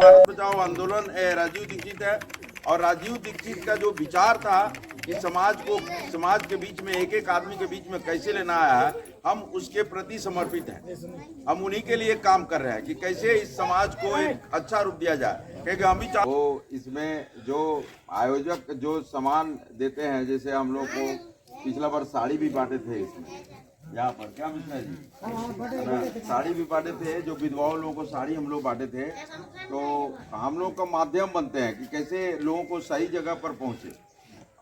भारत बचाओ आंदोलन राजीव दीक्षित है। और राजीव दीक्षित का जो विचार था कि समाज के बीच में एक एक आदमी के बीच में कैसे लेना आया है, हम उसके प्रति समर्पित हैं। हम उन्हीं के लिए काम कर रहे हैं कि कैसे इस समाज को एक अच्छा रूप दिया जाए, क्योंकि हम भी वो इसमें जो आयोजक जो सामान देते हैं, जैसे हम लोग को पिछला बार साड़ी भी बांटे थे इसमें, यहाँ पर क्या मिश्रा जी साड़ी भी बांटे थे, जो विधवाओं लोगों को साड़ी हम लोग बांटे थे। तो हम लोग का माध्यम बनते हैं कि कैसे लोगों को सही जगह पर पहुँचे।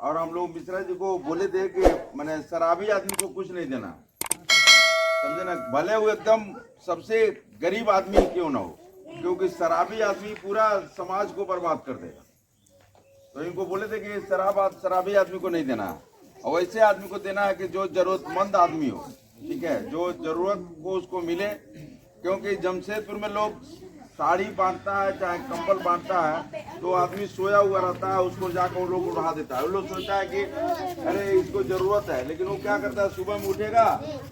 और हम लोग मिश्रा जी को बोले थे कि मैंने शराबी आदमी को कुछ नहीं देना, समझे ना, भले वो एकदम सबसे गरीब आदमी क्यों ना हो, क्योंकि शराबी आदमी पूरा समाज को बर्बाद कर देगा। तो इनको बोले थे कि शराबी आदमी को नहीं देना है, और वैसे आदमी को देना है कि जो जरूरतमंद आदमी हो, ठीक है, जो जरूरत को उसको मिले। क्योंकि जमशेदपुर में लोग साड़ी बांटता है चाहे कंबल बांटता है, तो आदमी सोया हुआ रहता है, उसको जाकर वो लोग उड़ा देता है। वो लोग सोचता है कि अरे इसको जरूरत है, लेकिन वो क्या करता है, सुबह में उठेगा,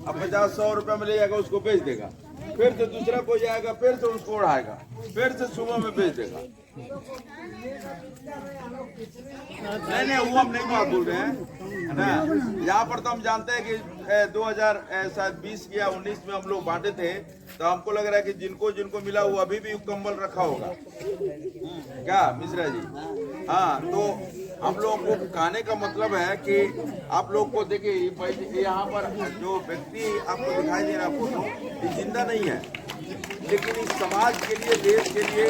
अब 50-100 रुपया में ले जाएगा, उसको बेच देगा, फिर से दूसरा कोई जाएगा, फिर से उसको उड़ाएगा, फिर से सुबह में बेच देगा। नहीं वो हम नहीं बात बोल रहे हैं ना। यहाँ पर तो हम जानते हैं कि 2020 या 19 में हम लोग बांटे थे, तो हमको लग रहा है कि जिनको जिनको मिला वो अभी भी कंबल रखा होगा, क्या मिश्रा जी? हाँ, तो हम लोग को कहने का मतलब है कि आप लोग को देखिए, यहाँ पर जो व्यक्ति आपको दिखाई दे रहा फोटो, ये जिंदा नहीं है, लेकिन इस समाज के लिए, देश के लिए,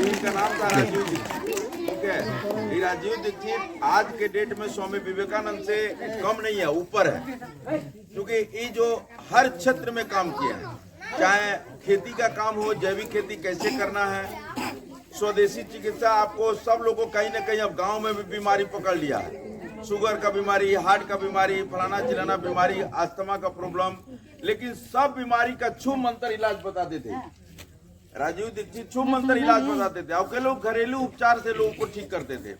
इनका नाम था राजीव दीक्षित। ठीक है, ये राजीव दीक्षित आज के डेट में स्वामी विवेकानंद से कम नहीं है, ऊपर है, क्योंकि ये जो हर क्षेत्र में काम किया है, चाहे खेती का काम हो, जैविक खेती कैसे करना है, स्वदेशी चिकित्सा, आपको सब लोगों को कहीं ना कहीं अब गांव में भी बीमारी पकड़ लिया है, शुगर का बीमारी, हार्ट का बीमारी, फलाना चिलाना बीमारी, अस्थमा का प्रॉब्लम, लेकिन सब बीमारी का छूम मंत्र इलाज बताते थे। राजीव दीक्षित छूम मंत्र इलाज बताते थे। अब के लोग घरेलू उपचार से लोगों को ठीक करते थे।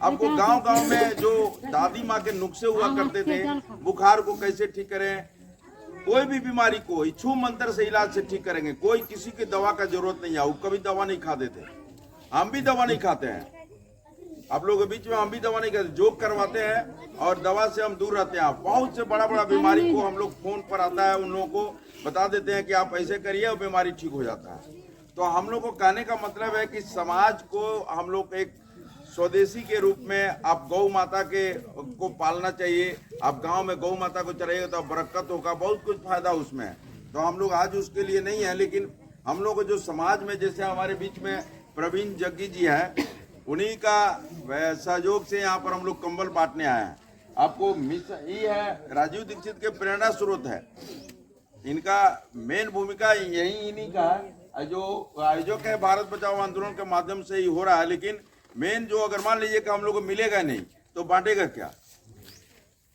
आपको गांव-गांव में जो दादी माँ के नुस्खे हुआ करते थे, बुखार को कैसे ठीक करें, कोई भी बीमारी को छूम मंत्र से इलाज से ठीक करेंगे, कोई किसी की दवा का जरूरत नहीं है। वो कभी दवा नहीं खाते थे, हम भी दवा नहीं खाते हैं, आप लोगों के बीच में हम भी दवा नहीं करते, योग करवाते हैं और दवा से हम दूर रहते हैं। बहुत से बड़ा बीमारी को हम लोग फोन पर आता है, उन लोगों को बता देते हैं कि आप ऐसे करिए और बीमारी ठीक हो जाता है। तो हम लोग को कहने का मतलब है कि समाज को हम लोग एक स्वदेशी के रूप में, आप गौ माता को पालना चाहिए। आप गांव में गौ माता को चलाइएगा तो बरकत होगा, बहुत कुछ फायदा उसमें। तो हम लोग आज उसके लिए नहीं है, लेकिन हम लोग जो समाज में, जैसे हमारे बीच में प्रवीण जग्गी जी हैं, उन्हीं का सहयोग से यहाँ पर हम लोग कंबल बांटने आए हैं। आपको ये है राजीव दीक्षित के प्रेरणा स्रोत है, इनका मेन भूमिका यही इन्हीं का है। जो आयोजक है भारत बचाओ आंदोलन के माध्यम से ही हो रहा है, लेकिन मेन जो, अगर मान लीजिए कि हम लोग को मिलेगा नहीं तो बांटेगा क्या,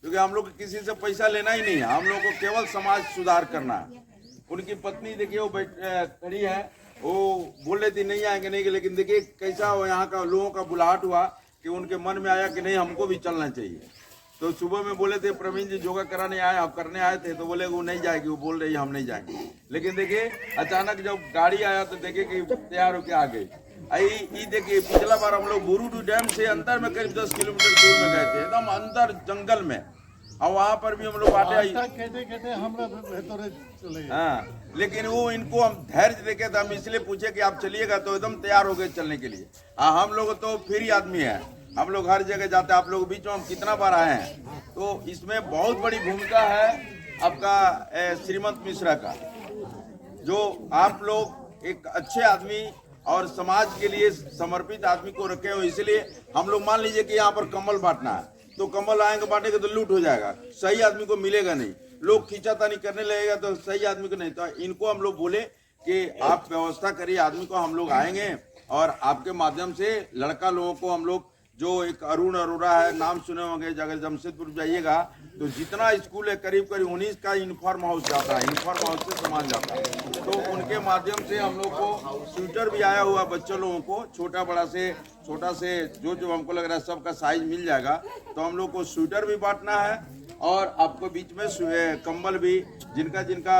क्योंकि हम लोग किसी से पैसा लेना ही नहीं है, हम लोग को केवल समाज सुधार करना है। उनकी पत्नी देखिए वो खड़ी है, वो बोल रही थी नहीं आएंगे नहीं, लेकिन देखिए कैसा वो यहाँ का लोगों का बुलाहट हुआ कि उनके मन में आया कि नहीं हमको भी चलना चाहिए। तो सुबह में बोले थे प्रवीण जी योगा कराने आए, आप करने आए थे, तो बोले वो नहीं जाएगी, वो बोल रही है हम नहीं जाएंगे। लेकिन देखिए अचानक जब गाड़ी आया तो देखे कि तैयार होके आ गई। ये देखिए पिछला बार हम लोग बुरुडू डैम से अंदर में करीब 10 किलोमीटर दूर में गए थे, एकदम अंदर जंगल में, और वहाँ पर भी हम लोग बांटे। हाँ, लेकिन वो इनको हम धैर्य देके हम इसलिए पूछे कि आप चलिएगा, तो एकदम तैयार हो गए चलने के लिए। हाँ, हम लोग तो फ्री आदमी है, हम लोग हर जगह जाते हैं, आप लोग बीच में हम कितना बार आए हैं। तो इसमें बहुत बड़ी भूमिका है आपका श्रीमंत मिश्रा का, जो आप लोग एक अच्छे आदमी और समाज के लिए समर्पित आदमी को रखे हो। इसलिए हम लोग मान लीजिए कि यहाँ पर कंबल बांटना है, तो कंबल आएंगे बांटेंगे तो लूट हो जाएगा, सही आदमी को मिलेगा नहीं, लोग खींचातानी करने लगेगा तो सही आदमी को नहीं। तो इनको हम लोग बोले कि आप व्यवस्था करिए, आदमी को हम लोग आएंगे और आपके माध्यम से लड़का लोगों को हम लोग, जो एक अरुण अरोड़ा है, नाम सुने होंगे, अगर जमशेदपुर जाइएगा तो जितना स्कूल है करीब 19 का यूनिफॉर्म हाउस जाता है, यूनिफॉर्म हाउस से सामान जाता है। तो उनके माध्यम से हम लोग को स्वेटर भी आया हुआ, बच्चों लोगों को छोटा से जो हमको लग रहा है सबका साइज मिल जाएगा। तो हम लोग को स्वेटर भी बांटना है और आपको बीच में कंबल भी जिनका जिनका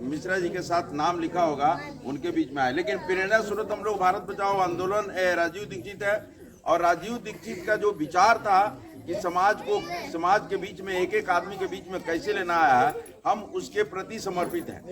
मिश्रा जी के साथ नाम लिखा होगा उनके बीच में आए। लेकिन प्रेरणा स्रोत हम लोग भारत बचाओ आंदोलन राजीव दीक्षित है। और राजीव दीक्षित का जो विचार था कि समाज के बीच में एक एक आदमी के बीच में कैसे लेना आया है, हम उसके प्रति समर्पित हैं।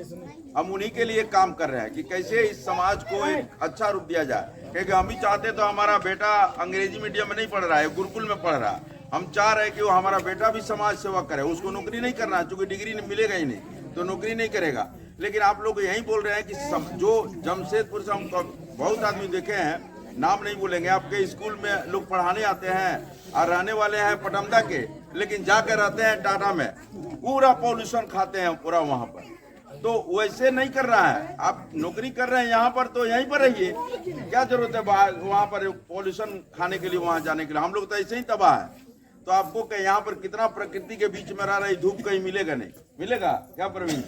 हम उन्हीं के लिए काम कर रहे हैं कि कैसे इस समाज को एक अच्छा रूप दिया जाए। क्योंकि हम ही चाहते तो हमारा बेटा अंग्रेजी मीडियम में नहीं पढ़ रहा है, गुरुकुल में पढ़ रहा है। हम चाह रहे हैं कि वो हमारा बेटा भी समाज सेवा करे। उसको नौकरी नहीं करना है, चूंकि डिग्री मिलेगा ही नहीं तो नौकरी नहीं करेगा। लेकिन आप लोग यही बोल रहे हैं कि जो जमशेदपुर से हम बहुत आदमी देखे हैं, नाम नहीं बोलेंगे, आपके स्कूल में लोग पढ़ाने आते हैं और रहने वाले हैं पटमदा के, लेकिन जाकर रहते हैं टाटा में, पूरा पॉल्यूशन खाते हैं पूरा वहां पर। तो वैसे नहीं कर रहा है। आप नौकरी कर रहे हैं यहाँ पर तो यहीं पर रहिए, क्या जरूरत है वहां पर पॉल्यूशन खाने के लिए वहां जाने के लिए। हम लोग तो ऐसे ही तबाह है। तो आपको यहाँ पर कितना प्रकृति के बीच में रह रही धूप कहीं मिलेगा नहीं, मिलेगा क्या प्रवीण?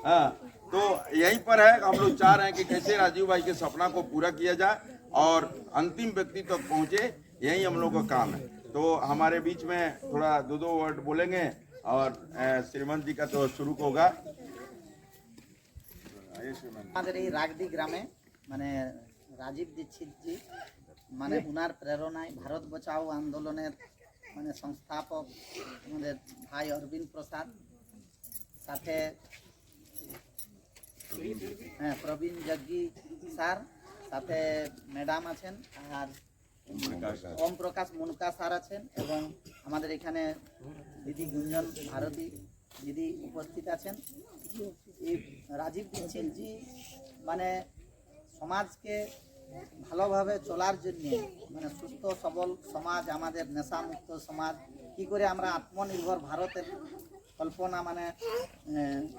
हाँ, तो यहीं पर है। हम लोग चाह रहे हैं कि कैसे राजीव भाई के सपना को पूरा किया जाए और अंतिम व्यक्ति तक पहुंचे, यही हम लोग का काम है। तो हमारे बीच में थोड़ा दो वर्ड बोलेंगे और श्रीमंत जी का तो शुरू होगा। আমাদের এই রাগদি গ্রামে মানে রাজীব দীক্ষিতজি মানে উনার প্রেরণায় ভারত বাঁচাও আন্দোলনের মানে সংস্থাপক আমাদের ভাই অরবিন্দ প্রসাদ, সাথে হ্যাঁ প্রবীণ জগ্গি স্যার, সাথে ম্যাডাম আছেন আর ওম প্রকাশ মুনকা স্যার আছেন এবং আমাদের এখানে দিদি গুঞ্জন ভারতী দিদি উপস্থিত আছেন। এই রাজীব দীক্ষিতজি মানে সমাজকে ভালোভাবে চলার জন্য মানে সুস্থ সবল সমাজ, আমাদের নেশামুক্ত সমাজ, কি করে আমরা আত্মনির্ভর ভারতের কল্পনা মানে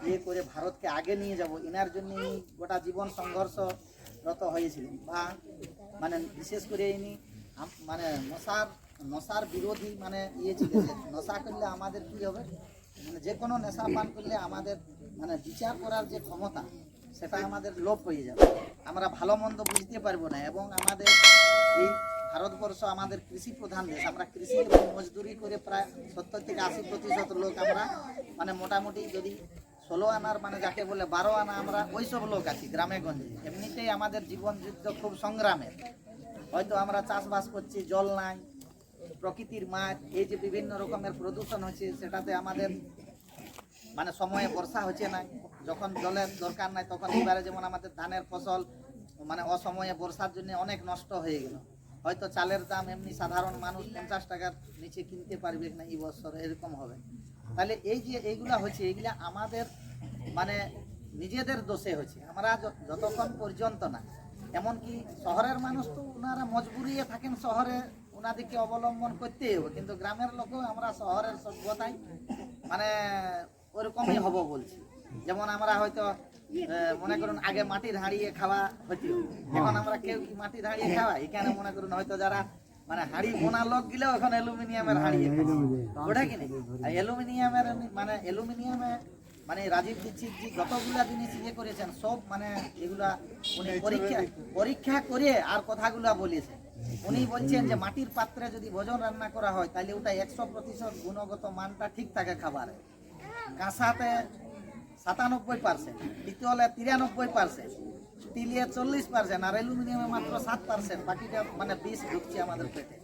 ইয়ে করে ভারতকে আগে নিয়ে যাব, এনার জন্য গোটা জীবন সংঘর্ষরত হয়েছিলেন। বা মানে বিশেষ করে ইনি মানে নশার বিরোধী মানে ইয়ে ছিলেন যে নেশা করলে আমাদের কী হবে, মানে যে কোনো নেশা পান করলে আমাদের মানে বিচার করার যে ক্ষমতা সেটা আমাদের লোপ হয়ে যাবে, আমরা ভালো মন্দ বুঝতে পারবো না। এবং আমাদের এই ভারতবর্ষ আমাদের কৃষি প্রধান দেশ, আমরা কৃষি এবং মজদুরি করে প্রায় 70 থেকে 80% লোক আমরা মানে মোটামুটি যদি 16 আনার মানে যাকে বলে 12 আনা আমরা ওই সব লোক আছি গ্রামে গঞ্জে। এমনিতেই আমাদের জীবন যুদ্ধ খুব সংগ্রামের। হয়তো আমরা চাষবাস করছি, জল নাই, প্রকৃতির মাছ, এই যে বিভিন্ন রকমের প্রদূষণ হচ্ছে সেটাতে আমাদের মানে সময়ে বর্ষা হচ্ছে না, যখন জলের দরকার নাই তখন এবারে যেমন আমাদের ধানের ফসল মানে অসময়ে বর্ষার জন্য অনেক নষ্ট হয়ে গেল। হয়তো চালের দাম এমনি সাধারণ মানুষ 50 টাকার নিচে কিনতে পারবে না এই বছর, এরকম হবে। তাহলে এই যে এইগুলা হচ্ছে এগুলা আমাদের মানে নিজেদের দোষে হচ্ছে। আমরা যতক্ষণ পর্যন্ত না, এমনকি শহরের মানুষ তো ওনারা মজবুরিয়ে থাকেন, শহরে ওনাদেরকে অবলম্বন করতেই হবে, কিন্তু গ্রামের লোকও আমরা শহরের সভ্যতায় মানে ওরকমই হব বলছি। যেমন আমরা হয়তো মনে করুন আগে মাটির হাঁড়িয়ে খাওয়া হতো, এখন আমরা কেউ কি মাটির হাঁড়িয়ে খাওয়া? এখানে মনে করুন হয়তো যারা মানে হাঁড়ি বোনা লোক গেলেও এখন অ্যালুমিনিয়ামের হাঁড়িয়ে ওটা কিনে অ্যালুমিনিয়ামের মানে অ্যালুমিনিয়ামে মানে রাজীব দীক্ষিতজি যতগুলা জিনিস ইয়ে করেছেন সব মানে এগুলা উনি পরীক্ষা করে আর কথাগুলা বলেছেন। উনি বলছেন যে মাটির পাত্রে যদি ভোজন রান্না করা হয় তাহলে ওটা 100% গুণগত মানটা ঠিক থাকে খাবারে। কাঁসাতে 97%, পিতলে 93%, স্টিলে 40% আর অ্যালুমিনিয়ামে মাত্র 7%। বাকিটা মানে বিষ ঢুকছে আমাদের পেটে।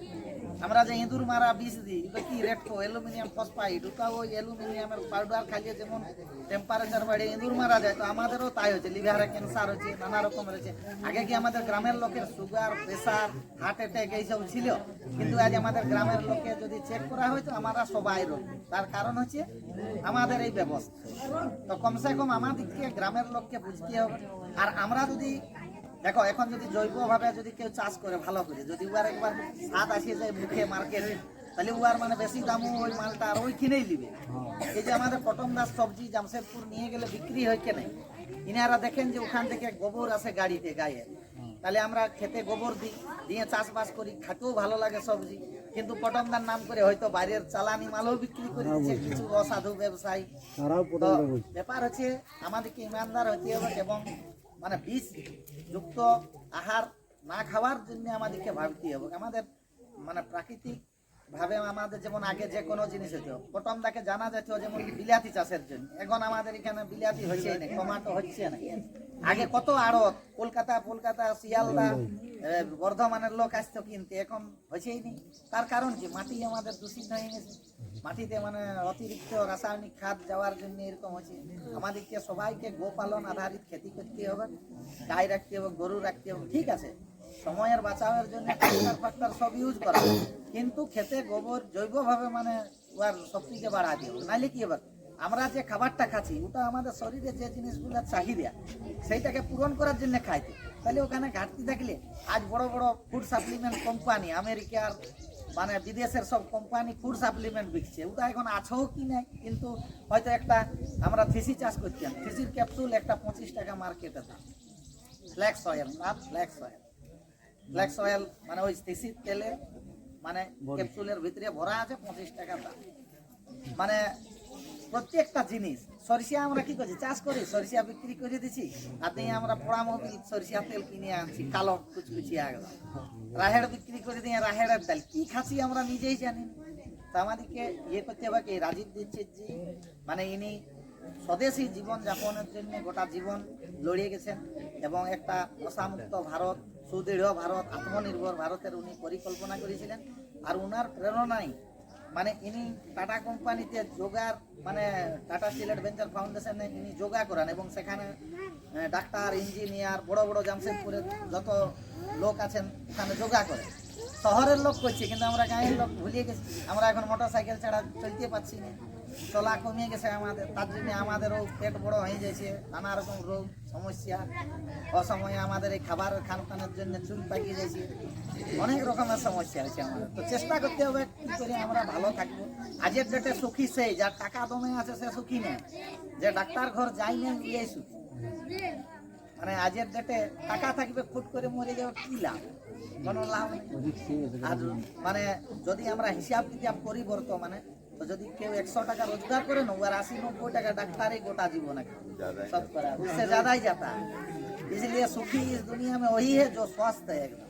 আমরা যে ইঁদুর মারা বিষ দিই এটা কি রেটকো অ্যালুমিনিয়াম ফসফাইড, ওটা ওই অ্যালুমিনিয়ামের পাউডার খাইয়ে যেমন টেম্পারেচার বাড়ে ইঁদুর মারা যায়, তো আমাদেরও তাই হচ্ছে, লিভারে ক্যান্সার হচ্ছে, নানা রকমের হচ্ছে। আগে কি আমাদের গ্রামের লোকের সুগার, প্রেসার, হার্ট অ্যাটাক এইসব ছিল, কিন্তু আজ আমাদের গ্রামের লোকে যদি চেক করা হয় তো আমরা সবাই রোগ। তার কারণ হচ্ছে আমাদের এই ব্যবস্থা। তো কমসে কম আমাদেরকে গ্রামের লোককে বুঝতে হবে। আর আমরা যদি দেখো এখন যদি জৈবভাবে যদি কেউ চাষ করে ভালো করে, যদি উয়ার একবার স্বাদ আসে যায় মুখে মার্কেটে, তাহলে উয়ার মানে বেশি দামও ওই মালটা আর ওই কিনেই নিবে। এই যে আমাদের পটম দাস সবজি জামশেদপুর নিয়ে গেলে বিক্রি হয় কেন, ইনারা দেখেন যে ওখান থেকে গোবর আসে গাড়িতে গায়ে, তাহলে আমরা খেতে গোবর দিই, দিয়ে চাষবাস করি, খেতেও ভালো লাগে সবজি। কিন্তু পটমদার নাম করে হয়তো বাইরের চালানি মালও বিক্রি করে দিচ্ছে কিছু অসাধু ব্যবসায়ী। ব্যাপার হচ্ছে আমাদেরকে ইমানদার হতে হবে এবং মানে বিষ যুক্ত আহার না খাওয়ার জন্য আমাদেরকে ভাবতে হবে। আমাদের মানে প্রাকৃতিক ভাবে আমাদের যেমন আগে যে কোনো জিনিস হতো প্রথম তাকে জানা যেত যেমন বিলাতি চাষের জন্য, এখন আমাদের এখানে বিলাতি হচ্ছে না, টমাটো হচ্ছে না। আগে কত আড়ত কলকাতা শিয়ালদা বর্ধমানের লোক আসতো কিনতে, এখন হচ্ছেই নেই। তার কারণ কি, মাটি আমাদের দূষিত হয়ে গেছে, মাটিতে মানে অতিরিক্ত রাসায়নিক খাদ যাওয়ার জন্য এরকম হচ্ছে। আমাদেরকে সবাইকে গোপালন আধারিত খেতি করতে হবে, গাই রাখতে হবে, গরু রাখতে হবে, ঠিক আছে, সময়ের বাঁচানোর জন্য ট্রাক্টর সব ইউজ করা, কিন্তু খেতে গোবর জৈবভাবে মানে ওর শক্তিকে বাড়া দিয়ে হবে। নাইলে কি হবে, আমরা যে খাবারটা খাচ্ছি ওটা আমাদের শরীরে যে জিনিসগুলোর চাহিদা সেইটাকে পূরণ করার জন্য খাইতে, তাহলে ওখানে ঘাটতি থাকলে আজ বড় বড় ফুড সাপ্লিমেন্ট কোম্পানি আমেরিকার মানে বিদেশের সব কোম্পানি ফুড সাপ্লিমেন্ট বিকছে, ওটা এখন আছেও কি নাই। কিন্তু হয়তো একটা আমরা থিসি চাষ করতাম, থিসির ক্যাপসুল একটা 25 টাকা মার্কেটে দাম, ফ্ল্যাক্স অয়েল না ফ্ল্যাক্স অয়েল মানে ওই থিসির তেলের মানে ক্যাপসুলের ভিতরে ভরা আছে, 25 টাকা দাম। মানে প্রত্যেকটা জিনিস, সরিষা আমরা কি করছি, চাষ করি, সরিষা বিক্রি করে দিচ্ছি, আর দিয়ে আমরা পোড়া মোবিল সরিষা তেল কিনে আনছি, কালো কুচকুচি একদম, রাহেড় বিক্রি করে দিয়ে রাহেড়ের তেল কি খাচ্ছি আমরা নিজেই জানি। তা আমাদেরকে ইয়ে করতে হবে কি, রাজীব দীক্ষিত জি মানে ইনি স্বদেশী জীবন যাপনের জন্য গোটা জীবন লড়িয়ে গেছেন এবং একটা নশামুক্ত ভারত, সুদৃঢ় ভারত, আত্মনির্ভর ভারতের উনি পরিকল্পনা করেছিলেন। আর উনার প্রেরণায় মানে ইনি টাটা কোম্পানিতে যোগার মানে টাটা স্টিল অ্যাডভেঞ্চার ফাউন্ডেশনে ইনি যোগা করান এবং সেখানে ডাক্তার, ইঞ্জিনিয়ার, বড় বড় জামশেদপুরের যত লোক আছেন ওখানে যোগা করে। শহরের লোক করছে, কিন্তু আমরা গাঁয়ের লোক ভুলিয়ে গেছি। আমরা এখন মোটর সাইকেল ছাড়া চলতে পারছি না, চলা কমিয়ে গেছে আমাদের, তার জন্য আমাদেরও পেট বড় হয়ে যাচ্ছে, নানা রকম রোগ সমস্যা, অসময়ে আমাদের এই খাবার খানপানের জন্য চুল পাকিয়ে যাচ্ছে, অনেক রকমের সমস্যা হচ্ছে আমাদের। তো চেষ্টা করতে হবে কী করে আমরা ভালো থাকবো। আজের ডেটে সুখী সেই যার টাকা দমে আছে, সে সুখী নেই, যে ডাক্তার ঘর যাই নেই ইয়ে সুখী। মানে আজের ডেটে টাকা থাকবে, ফুট করে মরে যাওয়ার কি লাভ, কোনো লাভ নেই। আর মানে যদি আমরা হিসাব কিতাব করি বর্তমানে, तो यदि केव 100 টাকা रोजगार करे ना, और 80-90 টাকা डॉक्टर ही गोटा जीवन सब करा, उससे ज्यादा ही जाता है। इसलिए सुखी इस दुनिया में वही है जो स्वस्थ है एकदम,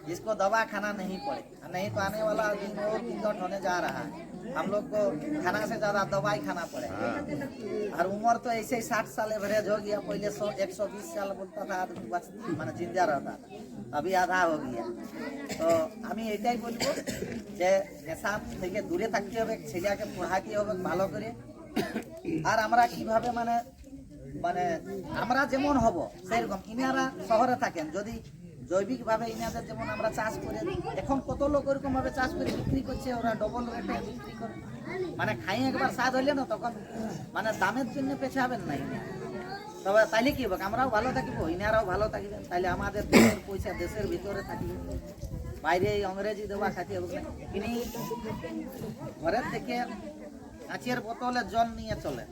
जिसको दवा खाना नहीं पड़े। नहीं तो आने वाला दिन और विकट होने जा रहा है, हम लोग को खाना से ज्यादा दवाई खाना पड़ेगा। और उम्र तो ऐसे ही 60 साल एवरेज हो गया, पहले 100-120 साल बोलता था आदमी মানে जिंदा रहता था, अभी आधा हो गया। তো আমি এটাই বলবো যে নেশা থেকে দূরে থাকতে হবে, ছেলেকে পড়াতে হবে ভালো করে। আর আমরা কিভাবে মানে মানে আমরা যেমন হব সেরকম, ইনারা শহরে থাকেন, যদি জৈবিকভাবে ইনাদের যেমন আমরা চাষ করে, এখন কত লোক ওরকম ভাবে চাষ করে বিক্রি করছে, ওরা ডবল রেটে বিক্রি করে, মানে খাই একবার স্বাদ হইলে না তখন মানে দামের জন্য পেছাবেন না। তবে তাইলে কি হবে, আমরাও ভালো থাকবো, ইনারাও ভালো থাকবেন, তাইলে আমাদের দেশের পয়সা দেশের ভিতরে থাকবে, বাইরে ইংরেজি দেওয়া খাতে হবে না। ইনি ঘরের থেকে কাঁচের বোতলে জল নিয়ে চলে,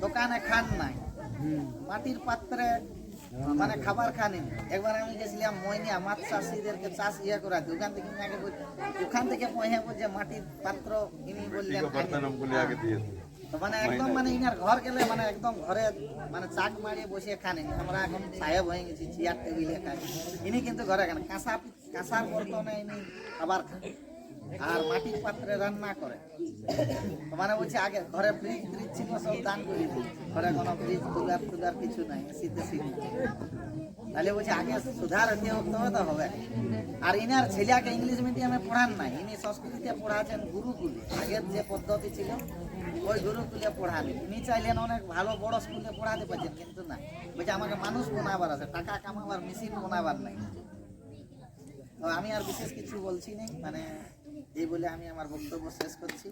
দোকানে খান নাই, মাটির পাত্রে মানে খাবার খানি। একবার আমি গেছিলাম ময়নিয়া মাছ চাষিদেরকে চাষ ইয়ে করাতে, ওখান থেকে পয়সা যে মাটির পাত্র ইনি বললেন মানে একদম মানে ইনার ঘর গেলে মানে একদম ঘরে মানে চাক মারিয়ে বসে খানে। আমরা এখন সাহেব হয়ে গেছি, চেয়ার টেবিলে খাই, ইনি কিন্তু ঘরে খান, কাঁসার বর্তনে ইনি খাবার খান আর মাটির পাত্রে রান্না করে। মানে বলছে আগে ঘরে ফ্রিজ ছিল, সব দান করে দিই, ঘরে কোনো ফ্রিজ কুলার কিছু নাই, শীতে শীত। তাহলে বলছে আগে সুধার হতে তো হবে। আর ইনার ছেলেকে ইংলিশ মিডিয়ামে পড়ান নাই, ইনি সংস্কৃতিতে পড়াচ্ছেন গুরুকুলে, আগের যে পদ্ধতি ছিল ওই গুরুকুলে পড়ান। ইনি চাইলেন অনেক ভালো বড় স্কুলে পড়াতে পারছেন, কিন্তু না, বলছে আমাকে মানুষ বানাবার আছে, টাকা কামাবার মেশিন বানাবার নাই। তো আমি আর বিশেষ কিছু বলছি না, মানে এই বলে আমি আমার বক্তব্য শেষ করছি।